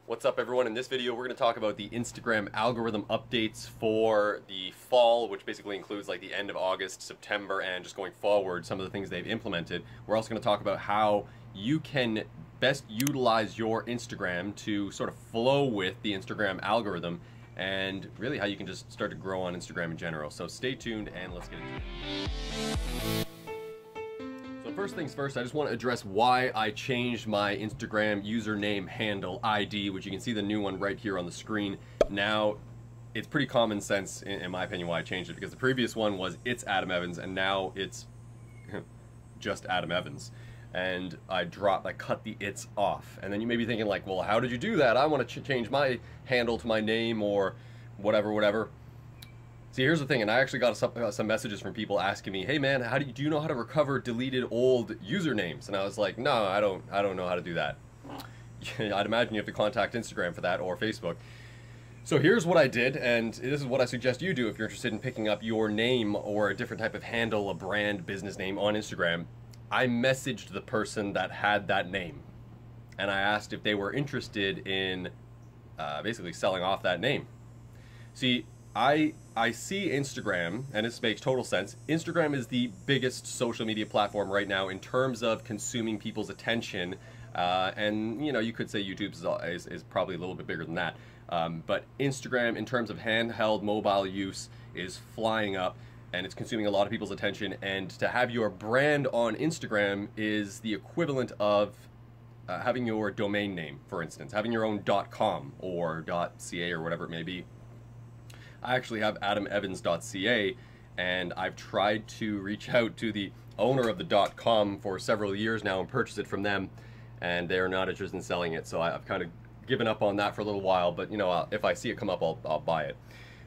What's up, everyone? In this video we're going to talk about the Instagram algorithm updates for the fall, which basically includes like the end of August, September, and just going forward, some of the things they've implemented. We're also going to talk about how you can best utilize your Instagram to sort of flow with the Instagram algorithm, and really how you can just start to grow on Instagram in general. So stay tuned and let's get into it. So first things first, I just want to address why I changed my Instagram username handle ID, which you can see the new one right here on the screen. Now, it's pretty common sense, in my opinion, why I changed it, because the previous one was It's Adam Evans, and now it's just Adam Evans. And I cut the it's off. And then you may be thinking like, well, how did you do that? I want to change my handle to my name or whatever. See, here's the thing, and I actually got some messages from people asking me, hey man, do you know how to recover deleted old usernames? And I was like, no, I don't know how to do that. I'd imagine you have to contact Instagram for that, or Facebook. So here's what I did, and this is what I suggest you do if you're interested in picking up your name or a different type of handle, a brand, business name on Instagram. I messaged the person that had that name, and I asked if they were interested in basically selling off that name. See, I see Instagram, and this makes total sense. Instagram is the biggest social media platform right now in terms of consuming people's attention, and you know, you could say YouTube is probably a little bit bigger than that. But Instagram, in terms of handheld mobile use, is flying up, and it's consuming a lot of people's attention. And to have your brand on Instagram is the equivalent of having your domain name, for instance, having your own .com or .ca or whatever it may be. I actually have adamevans.ca, and I've tried to reach out to the owner of the .com for several years now and purchase it from them, and they're not interested in selling it. So I've kind of given up on that for a little while, but you know, if I see it come up, I'll buy it.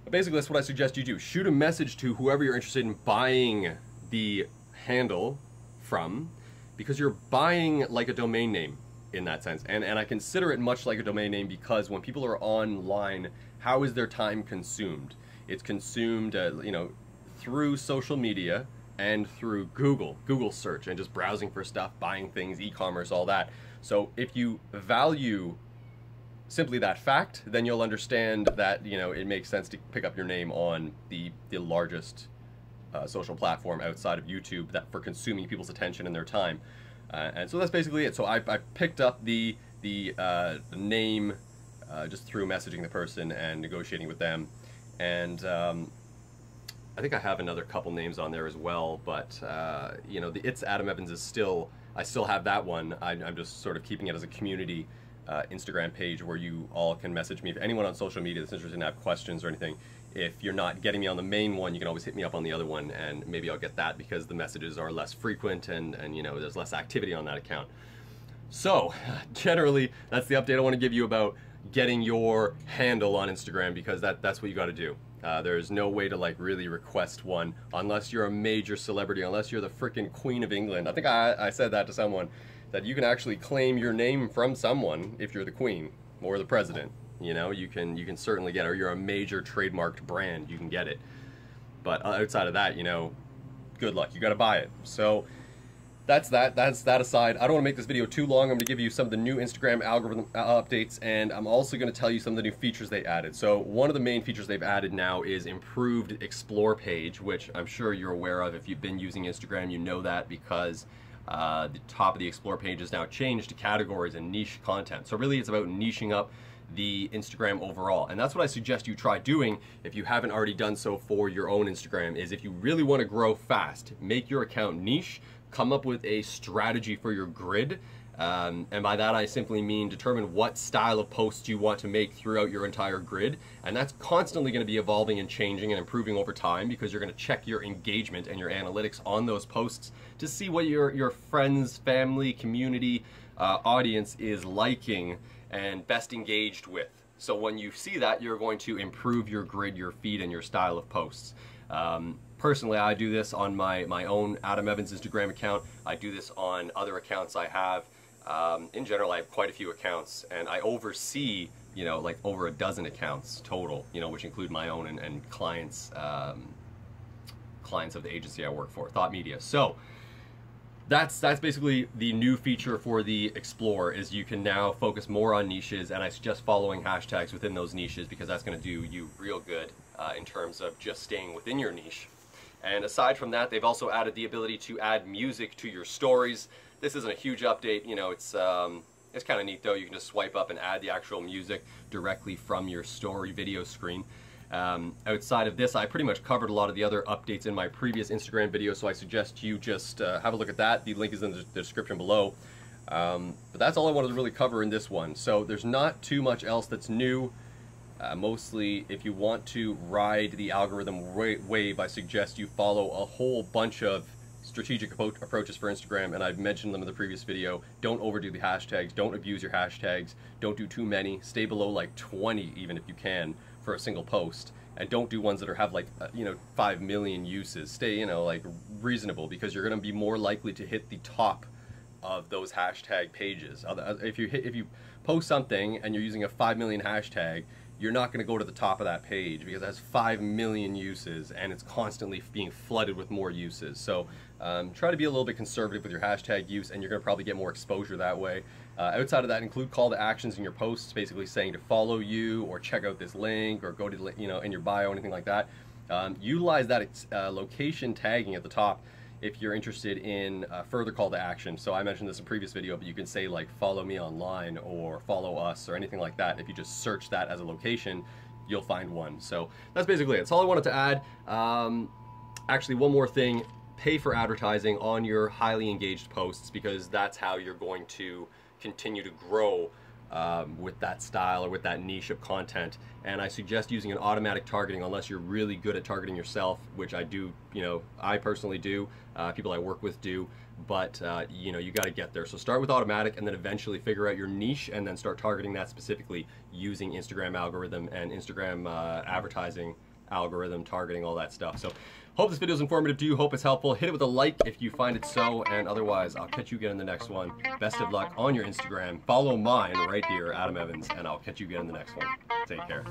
But basically, that's what I suggest you do. Shoot a message to whoever you're interested in buying the handle from, because you're buying like a domain name in that sense. And I consider it much like a domain name, because when people are online, how is their time consumed? It's consumed, you know, through social media and through Google search, and just browsing for stuff, buying things, e-commerce, all that. So if you value simply that fact, then you'll understand that, you know, it makes sense to pick up your name on the largest social platform outside of YouTube for consuming people's attention and their time. And so that's basically it. So I picked up the name just through messaging the person and negotiating with them. And I think I have another couple names on there as well, but you know, the It's Adam Evans is I still have that one. I'm just sort of keeping it as a community Instagram page where you all can message me. If anyone on social media that's interested in have questions or anything, if you're not getting me on the main one, you can always hit me up on the other one, and maybe I'll get that, because the messages are less frequent and you know, there's less activity on that account. So generally, that's the update I want to give you about getting your handle on Instagram, because that's what you got to do. There's no way to like really request one unless you're a major celebrity, unless you're the freaking Queen of England. I think I said that to someone, that you can actually claim your name from someone if you're the Queen or the President. You know, you can certainly get it, or you're a major trademarked brand, you can get it. But outside of that, you know, good luck. You got to buy it. So that's that aside. I don't want to make this video too long. I'm going to give you some of the new Instagram algorithm updates, and I'm also going to tell you some of the new features they added. So one of the main features they've added now is improved Explore page, which I'm sure you're aware of. If you've been using Instagram, you know that, because the top of the Explore page is now changed to categories and niche content. So really, it's about niching up the Instagram overall, and that's what I suggest you try doing if you haven't already done so for your own Instagram. Is if you really want to grow fast, make your account niche, come up with a strategy for your grid, and by that I simply mean determine what style of posts you want to make throughout your entire grid, and that's constantly going to be evolving and changing and improving over time, because you're going to check your engagement and your analytics on those posts to see what your friends, family, community, audience is liking and best engaged with. So when you see that, you're going to improve your grid, your feed, and your style of posts. Personally, I do this on my own Adam Evans Instagram account. I do this on other accounts I have. In general, I have quite a few accounts, and I oversee, you know, like over a dozen accounts total, you know, which include my own and clients of the agency I work for, Thought Media. So that's basically the new feature for the Explorer, is you can now focus more on niches, and I suggest following hashtags within those niches because that's going to do you real good in terms of just staying within your niche. And aside from that, they've also added the ability to add music to your stories. This isn't a huge update, you know, it's kind of neat though. You can just swipe up and add the actual music directly from your story video screen. Outside of this, I pretty much covered a lot of the other updates in my previous Instagram video, so I suggest you just have a look at that. The link is in the description below. But that's all I wanted to really cover in this one. So there's not too much else that's new. Mostly, if you want to ride the algorithm wave, I suggest you follow a whole bunch of strategic approaches for Instagram, and I've mentioned them in the previous video. Don't overdo the hashtags, don't abuse your hashtags, don't do too many, stay below like 20 even if you can for a single post, and don't do ones that have like 5 million uses. Stay like reasonable, because you're going to be more likely to hit the top of those hashtag pages. If you post something and you're using a 5 million hashtag, you're not going to go to the top of that page because it has 5 million uses and it's constantly being flooded with more uses. So try to be a little bit conservative with your hashtag use, and you're going to probably get more exposure that way. Outside of that, include call to actions in your posts, basically saying to follow you or check out this link or go to in your bio, anything like that. Utilize that location tagging at the top if you're interested in further call to action. So I mentioned this in a previous video, but you can say like follow me online or follow us or anything like that. If you just search that as a location, you'll find one. So that's basically it. That's all I wanted to add. Actually, one more thing. Pay for advertising on your highly engaged posts, because that's how you're going to continue to grow with that style or with that niche of content. And I suggest using an automatic targeting unless you're really good at targeting yourself, which I do, I personally do, people I work with do, but you got to get there. So start with automatic and then eventually figure out your niche and then start targeting that specifically using Instagram algorithm and Instagram advertising algorithm targeting, all that stuff. So hope this video is informative to you. Hope it's helpful. Hit it with a like if you find it so, and otherwise I'll catch you again in the next one. Best of luck on your Instagram. Follow mine right here, Adam Evans, and I'll catch you again in the next one. Take care.